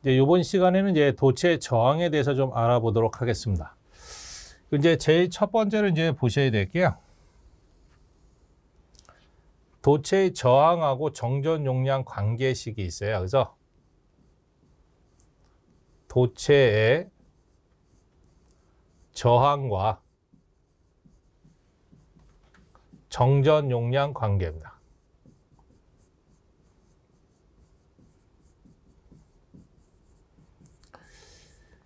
이번 시간에는 이제 도체 저항에 대해서 좀 알아보도록 하겠습니다. 이제 제일 첫 번째로 이제 보셔야 될게요. 도체의 저항하고 정전 용량 관계식이 있어요. 그래서 도체의 저항과 정전 용량 관계입니다.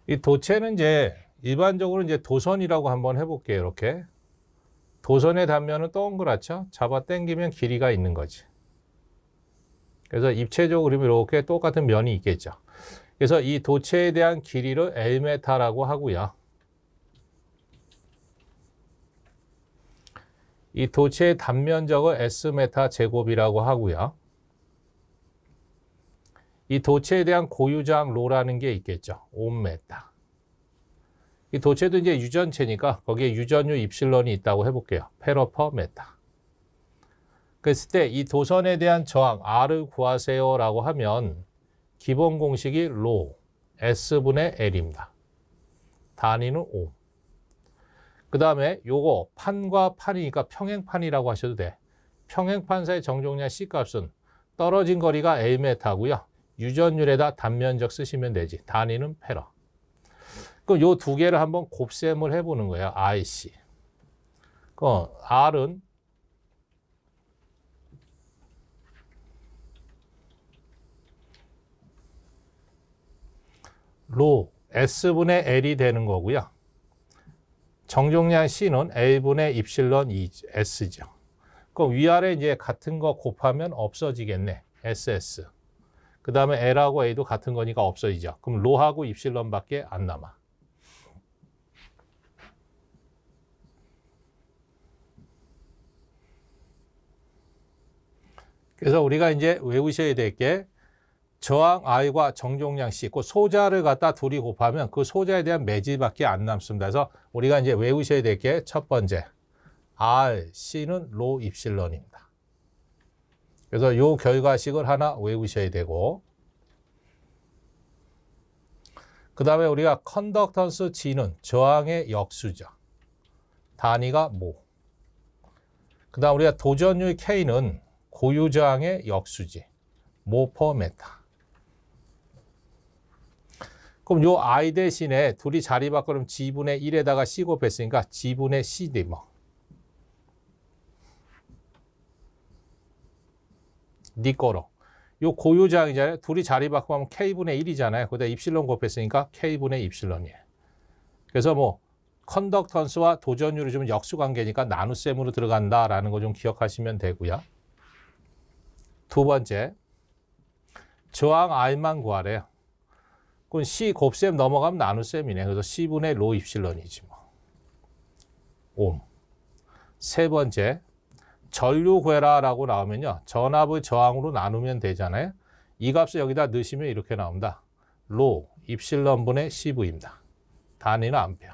이 도체는 이제 일반적으로 이제 도선이라고 한번 해볼게요. 이렇게 도선의 단면은 동그랗죠. 잡아 당기면 길이가 있는 거지. 그래서 입체적으로 그리면 이렇게 똑같은 면이 있겠죠. 그래서 이 도체에 대한 길이를 L메타라고 하고요. 이 도체의 단면적을 S메타 제곱이라고 하고요. 이 도체에 대한 고유저항 로라는 게 있겠죠. 옴메타. 이 도체도 이제 유전체니까 거기에 유전유 입실론이 있다고 해볼게요. 페로 퍼 메타. 그랬을 때 이 도선에 대한 저항 R을 구하세요 라고 하면 기본 공식이 로 S분의 L입니다. 단위는 옴. 그 다음에 요거 판과 판이니까 평행판이라고 하셔도 돼. 평행판 사이의 정종량 C값은 떨어진 거리가 L메타고요. 유전율에다 단면적 쓰시면 되지. 단위는 페러. 그럼 요 두 개를 한번 곱셈을 해보는 거예요. IC. 그럼 R은 로 S분의 L이 되는 거고요. 정종량 C는 L분의 입실론 S죠. 그럼 위아래 이제 같은 거 곱하면 없어지겠네. SS. 그 다음에 L하고 A도 같은 거니까 없어지죠. 그럼 로하고 입실론밖에 안 남아. 그래서 우리가 이제 외우셔야 될 게 저항 I과 정종량 C, 그 소자를 갖다 둘이 곱하면 그 소자에 대한 매질밖에 안 남습니다. 그래서 우리가 이제 외우셔야 될 게 첫 번째, R, C는 로 입실론입니다. 그래서 요 결과식을 하나 외우셔야 되고, 그 다음에 우리가 컨덕턴스 G는 저항의 역수죠. 단위가 모. 그 다음 우리가 도전율 K는 고유저항의 역수지. 모 퍼 메타. 그럼 요 I 대신에 둘이 자리 바꾸면 G분의 1에다가 C 곱했으니까 G분의 CD 뭐. 니 거로. 요 고유저항이잖아요. 둘이 자리 바꾸면 K분의 1이잖아요. 거기다 입실론 곱했으니까 K분의 입실론이에요. 그래서 뭐 컨덕턴스와 도전율이 좀 역수관계니까 나눗셈으로 들어간다라는 거 좀 기억하시면 되고요. 두 번째, 저항 R만 구하래요. 그럼 C 곱셈 넘어가면 나눗셈이네. 그래서 C분의 로 입실론이지 뭐. 옴. 세 번째, 전류 구해라라고 나오면요. 전압을 저항으로 나누면 되잖아요. 이 값을 여기다 넣으시면 이렇게 나옵니다. 로 입실론분의 CV입니다. 단위는 암페어.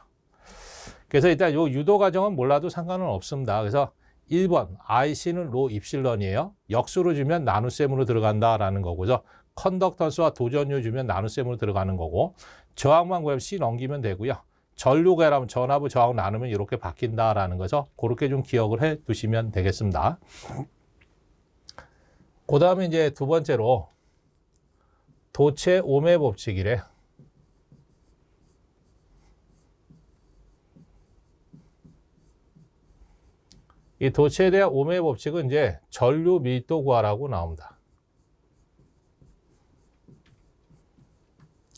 그래서 일단 요 유도 과정은 몰라도 상관은 없습니다. 그래서 1번 IC는 로 입실론이에요. 역수로 주면 나눗셈으로 들어간다라는 거고요. 컨덕턴스와 도전율 주면 나눗셈으로 들어가는 거고, 저항만 구하면 C 넘기면 되고요. 전류 구하라면 전압을 저항 나누면 이렇게 바뀐다라는 거죠. 그렇게 좀 기억을 해 두시면 되겠습니다. 그 다음에 이제 두 번째로 도체 옴의 법칙이래. 이 도체에 대한 옴의 법칙은 이제 전류 밀도 구하라고 나옵니다.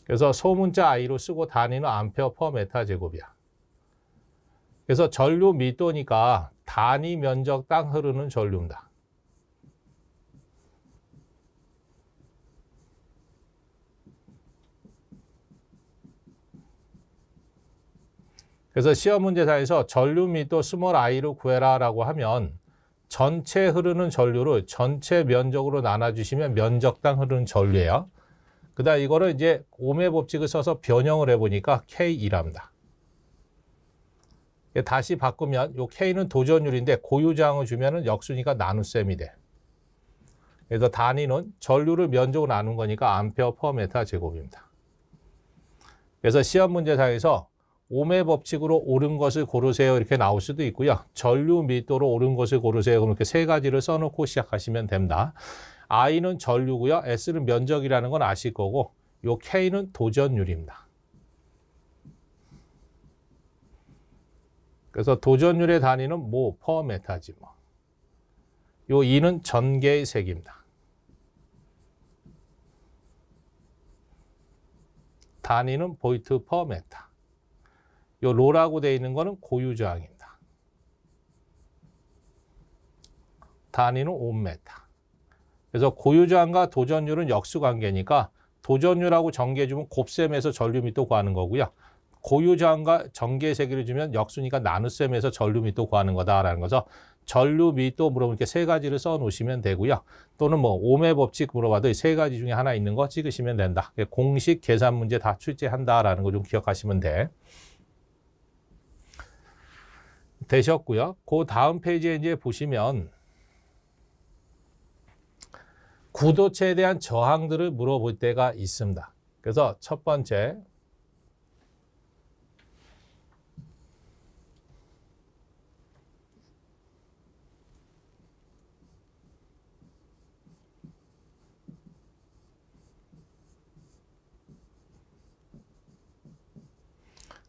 그래서 소문자 I로 쓰고 단위는 암페어 퍼 메타 제곱이야. 그래서 전류 밀도니까 단위 면적 땅 흐르는 전류입니다. 그래서 시험 문제사에서 전류 밀도 스몰 I로 구해라라고 하면 전체 흐르는 전류를 전체 면적으로 나눠주시면 면적당 흐르는 전류예요. 그 다음 이거를 이제 옴의 법칙을 써서 변형을 해보니까 K2랍니다. 다시 바꾸면 요 K는 도전율인데 고유저항을 주면은 역수니까 나눗셈이 돼. 그래서 단위는 전류를 면적으로 나눈 거니까 암페어 퍼 메타 제곱입니다. 그래서 시험 문제상에서 오매 법칙으로 옳은 것을 고르세요 이렇게 나올 수도 있고요. 전류 밀도로 옳은 것을 고르세요. 그럼 이렇게 세 가지를 써놓고 시작하시면 됩니다. I는 전류고요. S는 면적이라는 건 아실 거고 요 K는 도전율입니다. 그래서 도전율의 단위는 모, 퍼, 메타지 뭐. 요 E는 전개의 색입니다. 단위는 볼트 퍼 메타. 요 로라고 되어 있는 거는 고유 저항입니다. 단위는 옴메타. 그래서 고유 저항과 도전율은 역수 관계니까 도전율하고 전개해주면 곱셈에서 전류 밀도 구하는 거고요. 고유 저항과 전개 세기를 주면 역수니까 나눗셈에서 전류 밀도 구하는 거다라는 거죠. 전류 밀도 물어보면 이렇게 세 가지를 써 놓으시면 되고요. 또는 뭐 오매 법칙 물어봐도 이 세 가지 중에 하나 있는 거 찍으시면 된다. 공식 계산 문제 다 출제한다라는 거 좀 기억하시면 돼. 되셨고요. 그 다음 페이지에 이제 보시면 구도체에 대한 저항들을 물어볼 때가 있습니다. 그래서 첫 번째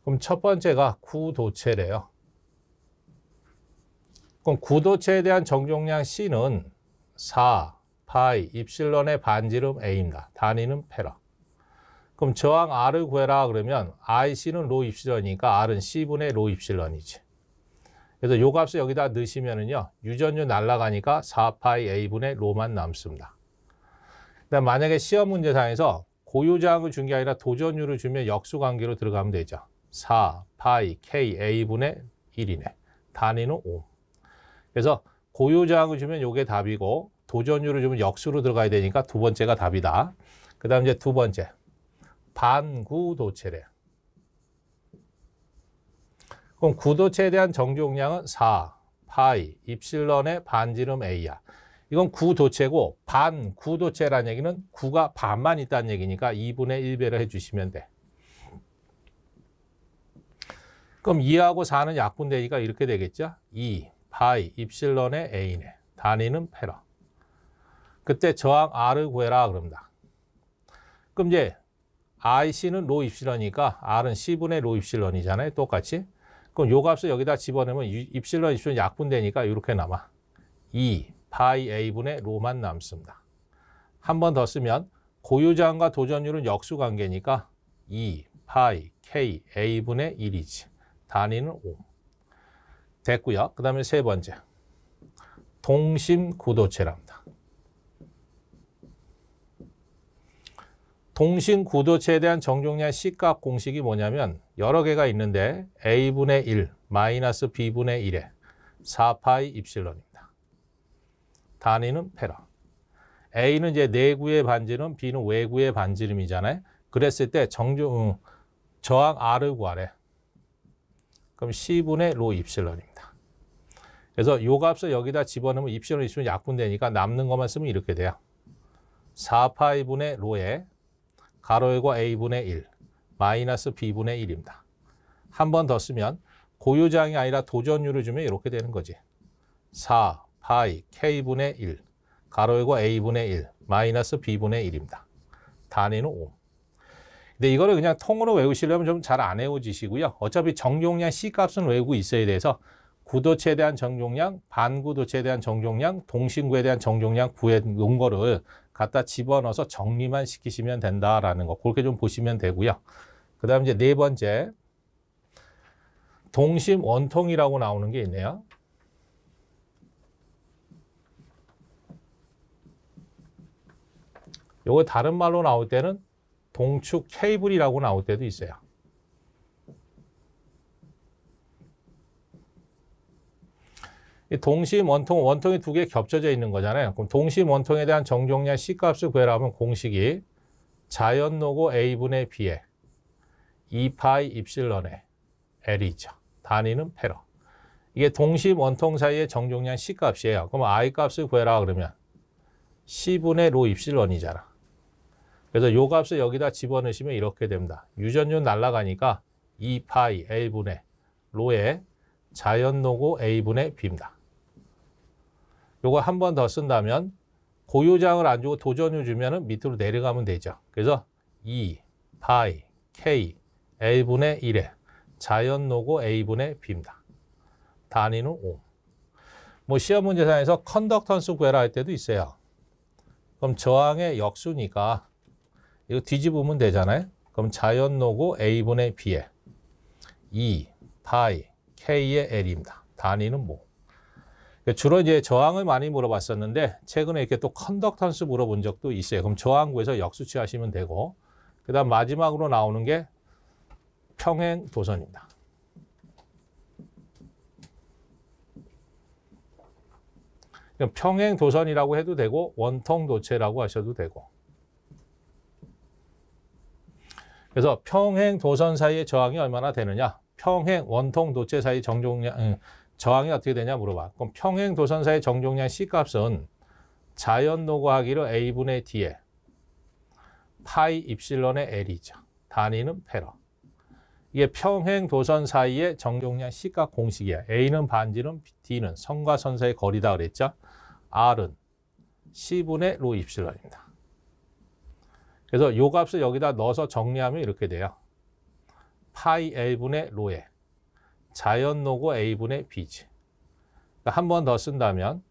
그럼 첫 번째가 구도체래요. 그럼 구도체에 대한 정종량 C는 4 파이 입실론의 반지름 A입니다. 단위는 페라. 그럼 저항 R을 구해라 그러면 IC는 로 입실론이니까 R은 C분의 로 입실론이지. 그래서 요 값을 여기다 넣으시면은요. 유전율 날아가니까 4 파이 A분의 로만 남습니다. 그다음 만약에 시험 문제상에서 고유저항을 준 게 아니라 도전율을 주면 역수관계로 들어가면 되죠. 4 파이 K A분의 1이네. 단위는 5. 그래서 고유저항을 주면 요게 답이고 도전율을 주면 역수로 들어가야 되니까 두 번째가 답이다. 그 다음 이제 두 번째. 반구도체래요. 그럼 구도체에 대한 정종량은 4 파이 입실론의 반지름 A야. 이건 구도체고 반구도체라는 얘기는 구가 반만 있다는 얘기니까 2분의 1배를 해주시면 돼. 그럼 2하고 4는 약분되니까 이렇게 되겠죠. 2 파이 입실론의 A네. 단위는 페라. 그때 저항 R을 구해라 그럽니다. 그럼 이제 IC는 로 입실론이니까 R은 C분의 로 입실론이잖아요. 똑같이. 그럼 요 값을 여기다 집어넣으면 입실론 약분되니까 이렇게 남아. 2 파이 A분의 로만 남습니다. 한 번 더 쓰면 고유저항과 도전율은 역수관계니까 2 파이 K A분의 1이지. 단위는 5. 됐고요. 그 다음에 세 번째. 동심구도체랍니다. 동심구도체에 대한 정종량 C값 공식이 뭐냐면 여러 개가 있는데 A분의 1 마이너스 B분의 1에 4파이 입실론입니다. 단위는 페라. A는 이제 내구의 반지름, B는 외구의 반지름이잖아요. 그랬을 때 저항 R을 구하래. 그럼 C분의 로 입실론입니다. 그래서 요 값을 여기다 집어넣으면 입실론 있으면 약분되니까 남는 것만 쓰면 이렇게 돼요. 4파이분의 로에 가로 열고 A분의 1 마이너스 B분의 1입니다. 한 번 더 쓰면 고유저항이 아니라 도전율을 주면 이렇게 되는 거지. 4 파이 K분의 1 가로 열고 A분의 1 마이너스 B분의 1입니다. 단위는 5. 근데 이거를 그냥 통으로 외우시려면 좀 잘 안 외워지시고요. 어차피 정종량 C값은 외우고 있어야 돼서 구도체에 대한 정종량, 반구도체에 대한 정종량, 동심구에 대한 정종량 구해놓은 거를 갖다 집어넣어서 정리만 시키시면 된다라는 거. 그렇게 좀 보시면 되고요. 그 다음 이제 네 번째. 동심 원통이라고 나오는 게 있네요. 요거 다른 말로 나올 때는 동축 케이블이라고 나올 때도 있어요. 이 동심 원통, 원통이 두 개 겹쳐져 있는 거잖아요. 그럼 동심 원통에 대한 정종량 C값을 구해라 하면 공식이 자연노고 A분의 B에 2파이 입실론의 L이죠. 단위는 페러. 이게 동심 원통 사이의 정종량 C값이에요. 그럼 I 값을 구해라 그러면 C분의 로 입실론이잖아. 그래서 요 값을 여기다 집어넣으시면 이렇게 됩니다. 유전율 날아가니까 2파이 A분의 로의 자연노고 A분의 B입니다. 요거 한 번 더 쓴다면 고요장을 안 주고 도전율 주면은 밑으로 내려가면 되죠. 그래서 2파이 K A분의 1의 자연노고 A분의 B입니다. 단위는 5. 뭐 시험 문제상에서 컨덕턴스 구해라 할 때도 있어요. 그럼 저항의 역수니까 이거 뒤집으면 되잖아요. 그럼 자연노고 A분의 B에 2 파이 K의 L입니다. 단위는 뭐? 주로 이제 저항을 많이 물어봤었는데 최근에 이렇게 또 컨덕턴스 물어본 적도 있어요. 그럼 저항 구해서 역수 취하시면 되고, 그다음 마지막으로 나오는 게 평행 도선입니다. 평행 도선이라고 해도 되고 원통 도체라고 하셔도 되고. 그래서 평행 도선 사이의 저항이 얼마나 되느냐? 평행 원통 도체 사이 정종량 저항이 어떻게 되냐 물어봐. 그럼 평행 도선 사이 정종량 C값은 자연노고 하기로 A분의 D에 파이 입실론의 L이죠. 단위는 페러. 이게 평행 도선 사이의 정종량 C값 공식이야. A는 반지름, D는 선과 선 사이의 거리다 그랬죠. R은 C분의 로 입실론입니다. 그래서 요 값을 여기다 넣어서 정리하면 이렇게 돼요. 파이 L분의 로에 자연노고 A분의 B지. 그러니까 한 번 더 쓴다면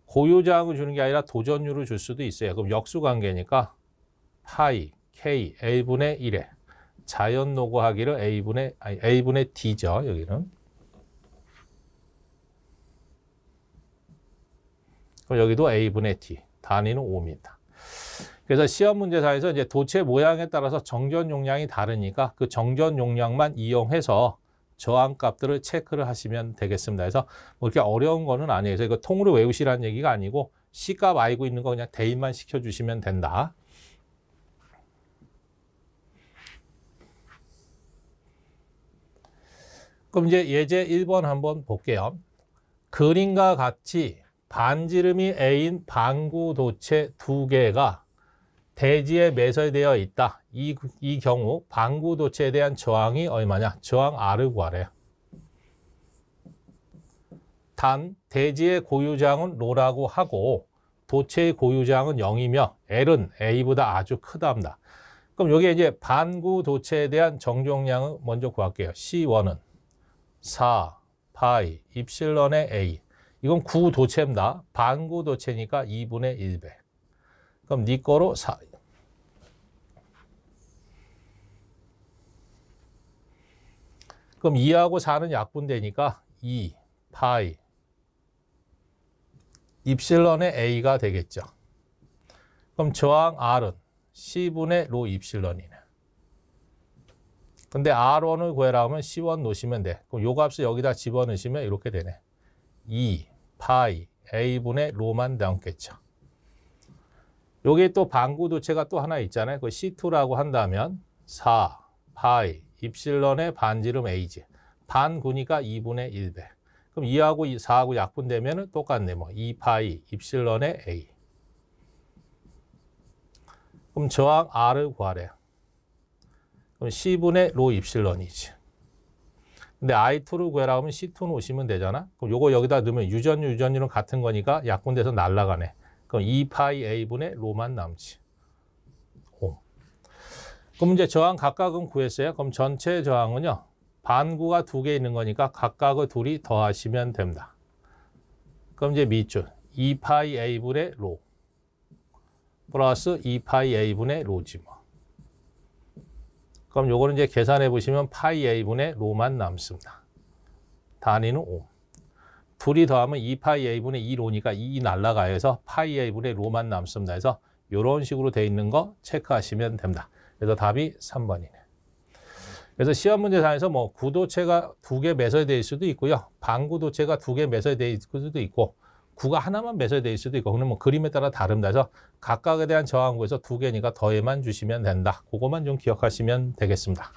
고요저항을 주는 게 아니라 도전율을 줄 수도 있어요. 그럼 역수관계니까 파이 K L분의 1에 자연노고 하기를 A분의 D죠. 여기는. 그럼 여기도 A분의 D. 단위는 5입니다. 그래서 시험 문제사에서 이제 도체 모양에 따라서 정전 용량이 다르니까 그 정전 용량만 이용해서 저항 값들을 체크를 하시면 되겠습니다. 그래서 뭐 이렇게 어려운 거는 아니에요. 그래서 이거 통으로 외우시라는 얘기가 아니고 C값 알고 있는 거 그냥 대입만 시켜주시면 된다. 그럼 이제 예제 1번 한번 볼게요. 그림과 같이 반지름이 A인 방구도체 2개가 대지에 매설되어 있다. 이 경우 방구도체에 대한 저항이 얼마냐? 저항 R을 구하래요. 단 대지의 고유저항은 로라고 하고 도체의 고유저항은 0이며 L은 A보다 아주 크답니다. 그럼 여기 이제 반구도체에 대한 정종량을 먼저 구할게요. C1은 4 파이 입실론의 A. 이건 구도체입니다. 반구도체니까 2분의 1배. 그럼 네 거로 4. 그럼 2하고 4는 약분되니까 2 파이 입실론의 A가 되겠죠. 그럼 저항 R은 C분의 로 입실론이네. 근데 R1을 구해라 하면 C1 놓으시면 돼. 그럼 요 값을 여기다 집어넣으시면 이렇게 되네. 2 파이 A분의 로만 남겠죠. 여기 또 방구도체가 또 하나 있잖아요. 그 C2라고 한다면 4 파이 입실론의 반지름 A지. 반구니까 2분의 1배. 그럼 2하고 4하고 약분되면 똑같네. 뭐 2파이 입실론의 A. 그럼 저항 R을 구하래요. 그럼 C분의 로 입실론이지. 근데 I2를 구해라 하면 C2 놓으시면 되잖아. 그럼 요거 여기다 넣으면 유전율은 같은 거니까 약분돼서 날아가네. 그럼 2파이 A분의 로만 남지. 5. 그럼 이제 저항 각각은 구했어요. 그럼 전체 저항은요. 반구가 2개 있는 거니까 각각을 둘이 더하시면 됩니다. 그럼 이제 밑줄 2파이 A분의 로 플러스 2파이 A분의 로지 뭐. 그럼 요거는 이제 계산해 보시면 파이 A분의 로만 남습니다. 단위는 5. 둘이 더하면 2파이 A분의 2로니까 2 날라가요. 해서 파이 A분의 로만 남습니다. 그래서 이런 식으로 돼 있는 거 체크하시면 됩니다. 그래서 답이 3번이네. 그래서 시험 문제상에서 뭐 구도체가 2개 매설되어 있을 수도 있고요. 반구도체가 2개 매설되어 있을 수도 있고 구가 하나만 매설되어 있을 수도 있고 그러면 뭐 그림에 따라 다릅니다. 그래서 각각에 대한 저항구에서 2개니까 더해만 주시면 된다. 그것만 좀 기억하시면 되겠습니다.